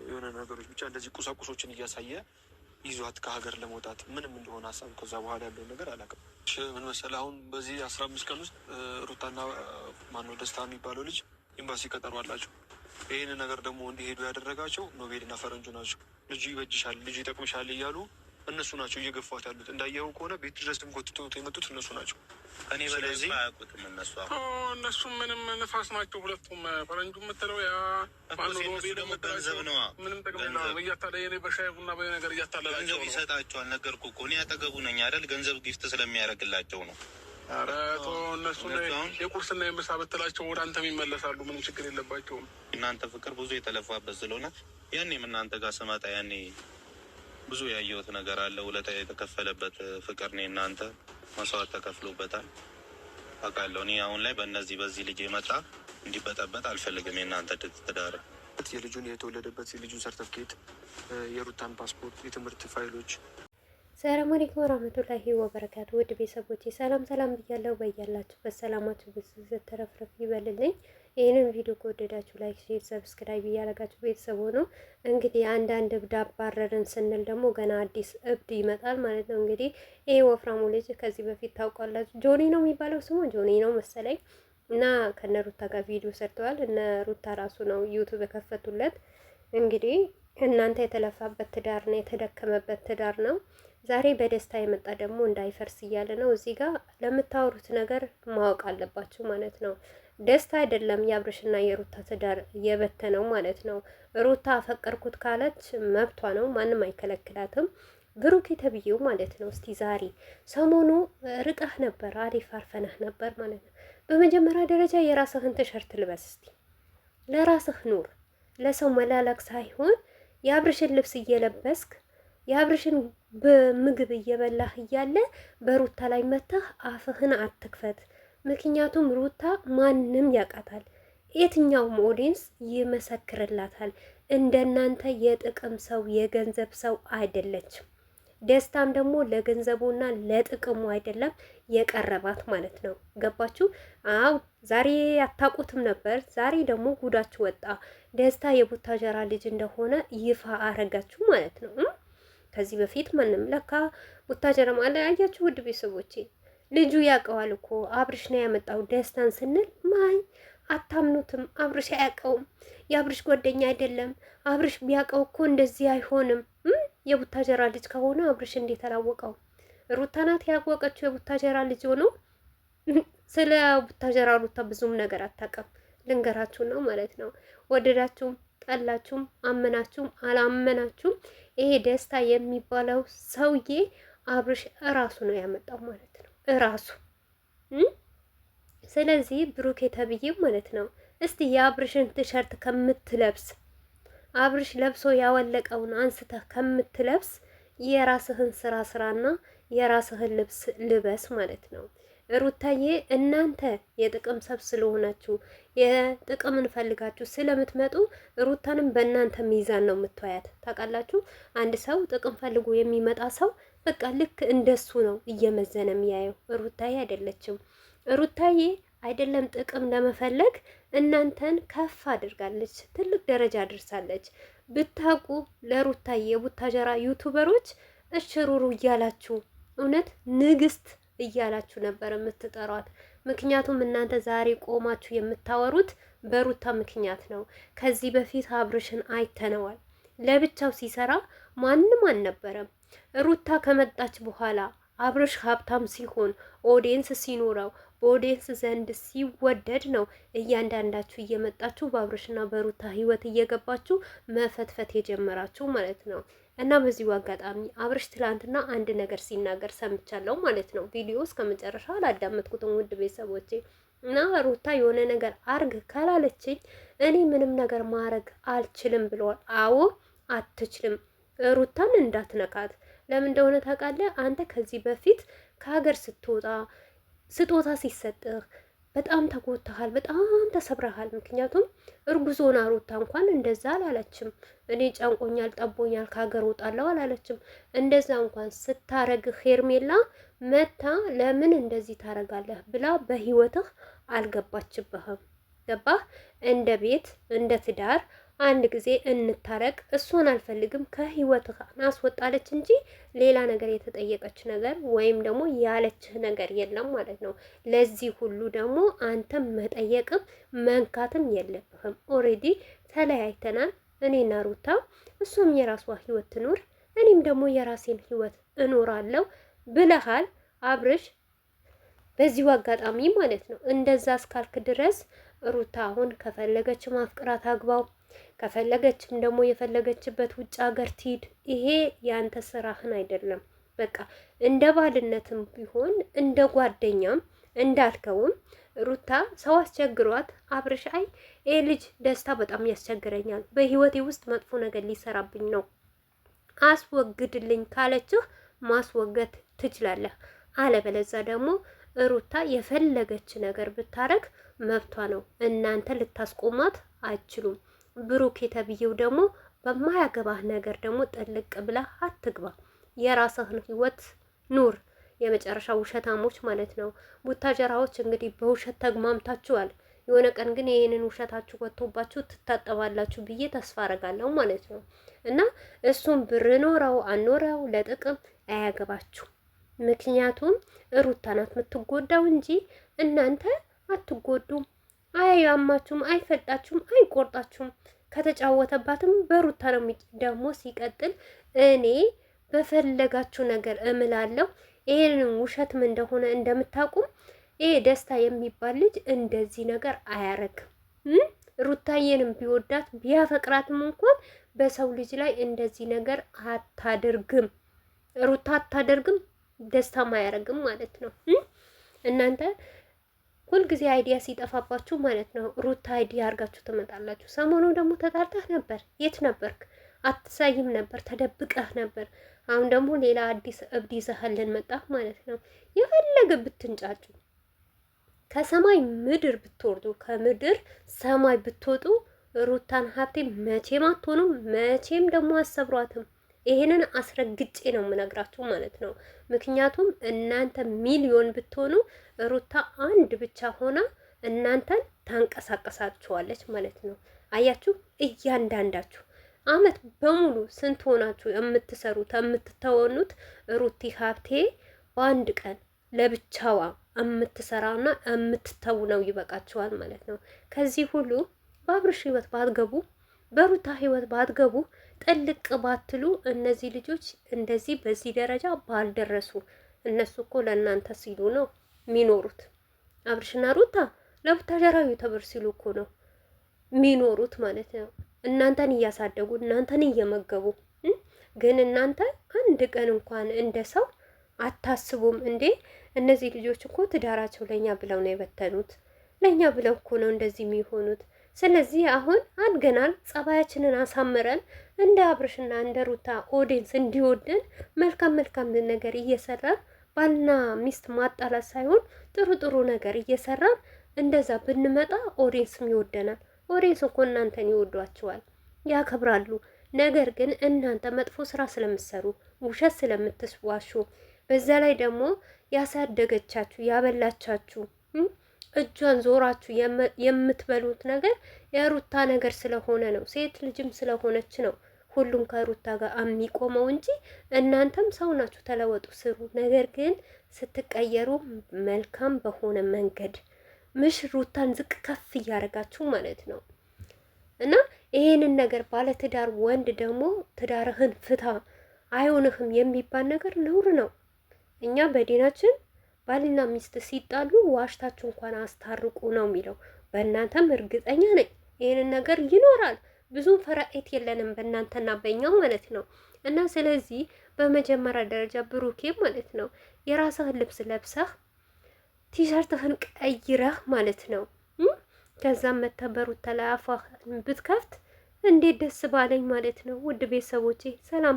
የሆነ ነገሮች ብቻ እንደዚህ ቁሳቁሶችን እያሳየ ይዟት ከሀገር ለመውጣት ምንም እንደሆነ ሀሳብ ከዛ በኋላ ያለውን ነገር አላውቅም። ምን መሰለህ አሁን በዚህ 15 ቀን ውስጥ ሩታና ማነው ደስታ የሚባለው ልጅ ኤምባሲ ቀጠሮ አላቸው። ይህን ነገር ደግሞ እንዲሄዱ ያደረጋቸው ኖቤልና ፈረንጁ ናቸው። ልጁ ይበጅሻል፣ ልጁ ይጠቅምሻል እያሉ እነሱ ናቸው እየገፏት ያሉት። እንዳየኸው ከሆነ ቤት ድረስም ጎትቶ የመጡት እነሱ ናቸው። እኔ በለዚህ አያውቁትም እነሱ ምንም ነፋስ ናቸው ሁለቱም። ፈረንጁ የምትለው ያ ደግሞ ገንዘብ ነዋ። ምንም ጠቅምና እያታለ የኔ በሻይ ቡና በነገር እያታለላቸው ገንዘብ ይሰጣቸዋል። ነገርኩህ እኮ እኔ አጠገቡ ነኝ አይደል? ገንዘብ ጊፍት ስለሚያደርግላቸው ነው። ኧረ ተው እነሱ የቁርስና የምሳ ብትላቸው ወደ አንተም ይመለሳሉ። ምንም ችግር የለባቸውም። እናንተ ፍቅር ብዙ የተለፋበት ስለሆነ ያኔም እናንተ ጋር ስመጣ ያኔ ብዙ ያየሁት ነገር አለ። ውለታ የተከፈለበት ፍቅር ነው። እናንተ መስዋዕት ተከፍሎበታል አውቃለሁ። እኔ አሁን ላይ በዚህ ልጅ የመጣ እንዲበጠበጥ አልፈልግም። የእናንተ ትዳር የልጁን የተወለደበት የልጁን ሰርተፍኬት፣ የሩታን ፓስፖርት፣ የትምህርት ፋይሎች። ሰላም አለይኩም ወራህመቱላሂ ወበረካቱ። ውድ ቤተሰቦቼ ሰላም ብያለሁ። በያላችሁበት ሰላማችሁ ብዙ ተረፍረፍ ይበልልኝ። ይህንን ቪዲዮ ከወደዳችሁ ላይክ፣ ሼር፣ ሰብስክራይብ እያደረጋችሁ ቤተሰብ ሆኖ እንግዲህ አንዳንድ እብድ አባረርን ስንል ደግሞ ገና አዲስ እብድ ይመጣል ማለት ነው። እንግዲህ ይሄ ወፍራሙ ልጅ ከዚህ በፊት ታውቃላችሁ፣ ጆኒ ነው የሚባለው ስሙ ጆኒ ነው መሰለኝ እና ከነ ሩታ ጋር ቪዲዮ ሰርተዋል። እነ ሩታ ራሱ ነው ዩቲዩብ የከፈቱለት። እንግዲህ እናንተ የተለፋበት ትዳር ነው፣ የተደከመበት ትዳር ነው። ዛሬ በደስታ የመጣ ደግሞ እንዳይፈርስ እያለ ነው። እዚህ ጋር ለምታወሩት ነገር ማወቅ አለባችሁ ማለት ነው። ደስታ አይደለም የአብርሽና የሩታ ትዳር የበተነው ማለት ነው። ሩታ አፈቀርኩት ካለች መብቷ ነው፣ ማንም አይከለክላትም። ብሩክ ተብዬው ማለት ነው። እስቲ ዛሬ ሰሞኑ ርቀህ ነበር፣ አሪፍ አርፈነህ ነበር ማለት ነው። በመጀመሪያ ደረጃ የራስህን ቲሸርት ልበስ እስቲ፣ ለራስህ ኑር። ለሰው መላላክ ሳይሆን የአብርሽን ልብስ እየለበስክ የአብርሽን በምግብ እየበላህ እያለ በሩታ ላይ መታህ አፍህን አትክፈት። ምክንያቱም ሩታ ማንም ያውቃታል፣ የትኛውም ኦዲየንስ ይመሰክርላታል። እንደናንተ የጥቅም ሰው የገንዘብ ሰው አይደለችም። ደስታም ደግሞ ለገንዘቡና ለጥቅሙ አይደለም የቀረባት ማለት ነው። ገባችሁ? አው ዛሬ አታውቁትም ነበር። ዛሬ ደግሞ ጉዳችሁ ወጣ። ደስታ የቡታጀራ ልጅ እንደሆነ ይፋ አረጋችሁ ማለት ነው። ከዚህ በፊት ማንም ለካ ቡታጀራ ማለት አያችሁ። ውድ ቤተሰቦቼ ልጁ ያውቀዋል እኮ አብርሽ ነው ያመጣው ደስታን ስንል ማይ አታምኑትም። አብርሽ አያውቀውም። የአብርሽ ጓደኛ አይደለም። አብርሽ ቢያውቀው እኮ እንደዚህ አይሆንም። የቡታጀራ ልጅ ከሆነ አብርሽ እንዴት አላወቀው? ሩታ ናት ያወቀችው የቡታጀራ ልጅ ሆኖ። ስለ ቡታጀራ ሩታ ብዙም ነገር አታውቅም። ልንገራችሁ ነው ማለት ነው። ወደዳችሁም ጠላችሁም አመናችሁም አላመናችሁም ይሄ ደስታ የሚባለው ሰውዬ አብርሽ እራሱ ነው ያመጣው ማለት ነው። እራሱ ስለዚህ ብሩክ ተብዬው ማለት ነው። እስቲ የአብርሽን ቲሸርት ከምትለብስ አብርሽ ለብሶ ያወለቀውን አንስተህ ከምትለብስ የራስህን ስራና የራስህን ልብስ ልበስ ማለት ነው። ሩታዬ እናንተ የጥቅም ሰብ ስለሆናችሁ የጥቅም እንፈልጋችሁ ስለምትመጡ ሩታንም በእናንተ ሚዛን ነው የምትወያት። ታውቃላችሁ፣ አንድ ሰው ጥቅም ፈልጎ የሚመጣ ሰው በቃ ልክ እንደሱ ነው እየመዘነ የሚያየው። ሩታዬ አይደለችም። ሩታዬ አይደለም ጥቅም ለመፈለግ እናንተን ከፍ አድርጋለች፣ ትልቅ ደረጃ አድርሳለች። ብታውቁ ለሩታዬ የቡታጀራ ዩቱበሮች እሽሩሩ እያላችሁ እውነት ንግስት እያላችሁ ነበር የምትጠሯት። ምክንያቱም እናንተ ዛሬ ቆማችሁ የምታወሩት በሩታ ምክንያት ነው። ከዚህ በፊት አብርሽን አይተነዋል። ለብቻው ሲሰራ ማንም አልነበረም። ሩታ ከመጣች በኋላ አብርሽ ሀብታም ሲሆን ኦዲየንስ ሲኖረው በኦዲየንስ ዘንድ ሲወደድ ነው እያንዳንዳችሁ እየመጣችሁ በአብርሽና በሩታ ህይወት እየገባችሁ መፈትፈት የጀመራችሁ ማለት ነው። እና በዚሁ አጋጣሚ አብርሽ ትላንትና አንድ ነገር ሲናገር ሰምቻለሁ ማለት ነው። ቪዲዮ እስከ መጨረሻ አላዳመጥኩትም ውድ ቤተሰቦቼ። እና ሩታ የሆነ ነገር አርግ ካላለችኝ እኔ ምንም ነገር ማድረግ አልችልም ብለዋል። አዎ አትችልም፣ ሩታን እንዳትነካት። ለምን እንደሆነ ታውቃለህ? አንተ ከዚህ በፊት ከሀገር ስትወጣ ስጦታ ሲሰጥህ በጣም ተጎድተሃል፣ በጣም ተሰብረሃል። ምክንያቱም እርጉዞና ሩታ እንኳን እንደዛ አላለችም። እኔ ጨንቆኛል፣ ጠቦኛል፣ ከሀገር ወጣለሁ አላለችም። እንደዛ እንኳን ስታረግህ ሄርሜላ መታ ለምን እንደዚህ ታረጋለህ ብላ በህይወትህ አልገባችብህም። ገባህ? እንደ ቤት እንደ ትዳር አንድ ጊዜ እንታረቅ። እሷን አልፈልግም ከህይወት አስወጣለች እንጂ ሌላ ነገር የተጠየቀች ነገር ወይም ደግሞ ያለችህ ነገር የለም ማለት ነው። ለዚህ ሁሉ ደግሞ አንተም መጠየቅም መንካትም የለብህም። ኦሬዲ ተለያይተናል እኔና ሩታ። እሷም የራሷ ህይወት ትኑር፣ እኔም ደግሞ የራሴን ህይወት እኖራለሁ ብለሃል አብርሽ። በዚሁ አጋጣሚ ማለት ነው እንደዛ እስካልክ ድረስ ሩታ አሁን ከፈለገች ማፍቅራት አግባው፣ ከፈለገችም ደግሞ የፈለገችበት ውጭ ሀገር ትሂድ። ይሄ ያንተ ስራህን አይደለም። በቃ እንደ ባልነትም ቢሆን እንደ ጓደኛም እንዳልከውም ሩታ ሰው አስቸግሯት አብርሽ አይ ይሄ ልጅ ደስታ በጣም ያስቸግረኛል፣ በህይወቴ ውስጥ መጥፎ ነገር ሊሰራብኝ ነው አስወግድልኝ ካለችህ ማስወገድ ትችላለህ። አለበለዛ ደግሞ ሩታ የፈለገች ነገር ብታረግ መብቷ ነው። እናንተ ልታስቆማት አይችሉም። ብሩክ የተብዬው ደግሞ በማያገባህ ነገር ደግሞ ጥልቅ ብለህ አትግባ። የራስህን ህይወት ኑር። የመጨረሻ ውሸታሞች ማለት ነው። ቡታጀራዎች እንግዲህ በውሸት ተግማምታችኋል። የሆነ ቀን ግን ይህንን ውሸታችሁ ወጥቶባችሁ ትታጠባላችሁ ብዬ ተስፋ አረጋለሁ ማለት ነው። እና እሱም ብር ኖረው አኖረው ለጥቅም አያገባችሁ። ምክንያቱም ሩታ ናት የምትጎዳው እንጂ እናንተ አትጎዱም። አያማችሁም፣ አይፈጣችሁም፣ አይቆርጣችሁም። ከተጫወተባትም በሩታ ነው። ደግሞ ሲቀጥል እኔ በፈለጋችሁ ነገር እምላለሁ። ይሄንን ውሸትም እንደሆነ እንደምታውቁም ይሄ ደስታ የሚባል ልጅ እንደዚህ ነገር አያረግም። ሩታዬንም ቢወዳት ቢያፈቅራትም እንኳን በሰው ልጅ ላይ እንደዚህ ነገር አታደርግም። ሩታ አታደርግም፣ ደስታም አያረግም ማለት ነው። እናንተ ሁልጊዜ አይዲያ ሲጠፋባችሁ ማለት ነው ሩታ አይዲያ አድርጋችሁ ትመጣላችሁ። ሰሞኑ ደግሞ ተጣልተህ ነበር። የት ነበርክ? አትሳይም ነበር፣ ተደብቀህ ነበር። አሁን ደግሞ ሌላ አዲስ እብድ ይዘህልን መጣህ ማለት ነው። የፈለገ ብትንጫጩ፣ ከሰማይ ምድር ብትወርዱ፣ ከምድር ሰማይ ብትወጡ ሩታን ሀብቴ መቼም አትሆኑም፣ መቼም ደግሞ አሰብሯትም። ይሄንን አስረግጬ ነው የምነግራችሁ ማለት ነው። ምክንያቱም እናንተ ሚሊዮን ብትሆኑ ሩታ አንድ ብቻ ሆና እናንተን ታንቀሳቀሳችኋለች ማለት ነው። አያችሁ፣ እያንዳንዳችሁ አመት በሙሉ ስንት ሆናችሁ የምትሰሩት የምትተወኑት፣ ሩቲ ሀብቴ በአንድ ቀን ለብቻዋ የምትሰራና የምትተው ነው ይበቃችኋል ማለት ነው። ከዚህ ሁሉ በአብርሽ ህይወት ባትገቡ፣ በሩታ ህይወት ባትገቡ፣ ጥልቅ ባትሉ እነዚህ ልጆች እንደዚህ በዚህ ደረጃ ባልደረሱ። እነሱ እኮ ለእናንተ ሲሉ ነው የሚኖሩት። አብርሽና ሩታ ለቡታጀራ ዩቲዩበር ሲሉ እኮ ነው የሚኖሩት ማለት ነው። እናንተን እያሳደጉ እናንተን እየመገቡ ግን እናንተ አንድ ቀን እንኳን እንደ ሰው አታስቡም እንዴ? እነዚህ ልጆች እኮ ትዳራቸው ለኛ ብለው ነው የበተኑት። ለኛ ብለው እኮ ነው እንደዚህ የሚሆኑት። ስለዚህ አሁን አድገናል፣ ጸባያችንን አሳምረን እንደ አብርሽና እንደ ሩታ ኦዲንስ እንዲወደን መልካም መልካም ነገር እየሰራን ባልና ሚስት ማጣላት ሳይሆን ጥሩ ጥሩ ነገር እየሰራን እንደዛ ብንመጣ ኦዲንስም ይወደናል። ኦዲንስ እኮ እናንተን ይወዷቸዋል፣ ያከብራሉ። ነገር ግን እናንተ መጥፎ ስራ ስለምትሰሩ፣ ውሸት ስለምትዋሹ፣ በዛ ላይ ደግሞ ያሳደገቻችሁ ያበላቻችሁ እጇን ዞራችሁ የምትበሉት ነገር የሩታ ነገር ስለሆነ ነው። ሴት ልጅም ስለሆነች ነው ሁሉም ከሩታ ጋር የሚቆመው እንጂ እናንተም ሰው ናችሁ፣ ተለወጡ፣ ስሩ። ነገር ግን ስትቀየሩ መልካም በሆነ መንገድ ምሽ ሩታን ዝቅ ከፍ እያደረጋችሁ ማለት ነው። እና ይሄንን ነገር ባለትዳር ወንድ ደግሞ ትዳርህን ፍታ አይሆንህም የሚባል ነገር ነውር ነው። እኛ በዲናችን ባልና ሚስት ሲጣሉ ዋሽታችሁ እንኳን አስታርቁ ነው የሚለው። በእናንተም እርግጠኛ ነኝ ይሄንን ነገር ይኖራል። ብዙም ፈራኤት የለንም በእናንተና በእኛ ማለት ነው። እና ስለዚህ በመጀመሪያ ደረጃ ብሩኬ ማለት ነው የራስህን ልብስ ለብሰህ ቲሸርትህን ቀይረህ ማለት ነው ከዛም መተበሩት ተላፋህን ብትከፍት እንዴት ደስ ባለኝ ማለት ነው። ውድ ቤተሰቦቼ ሰላም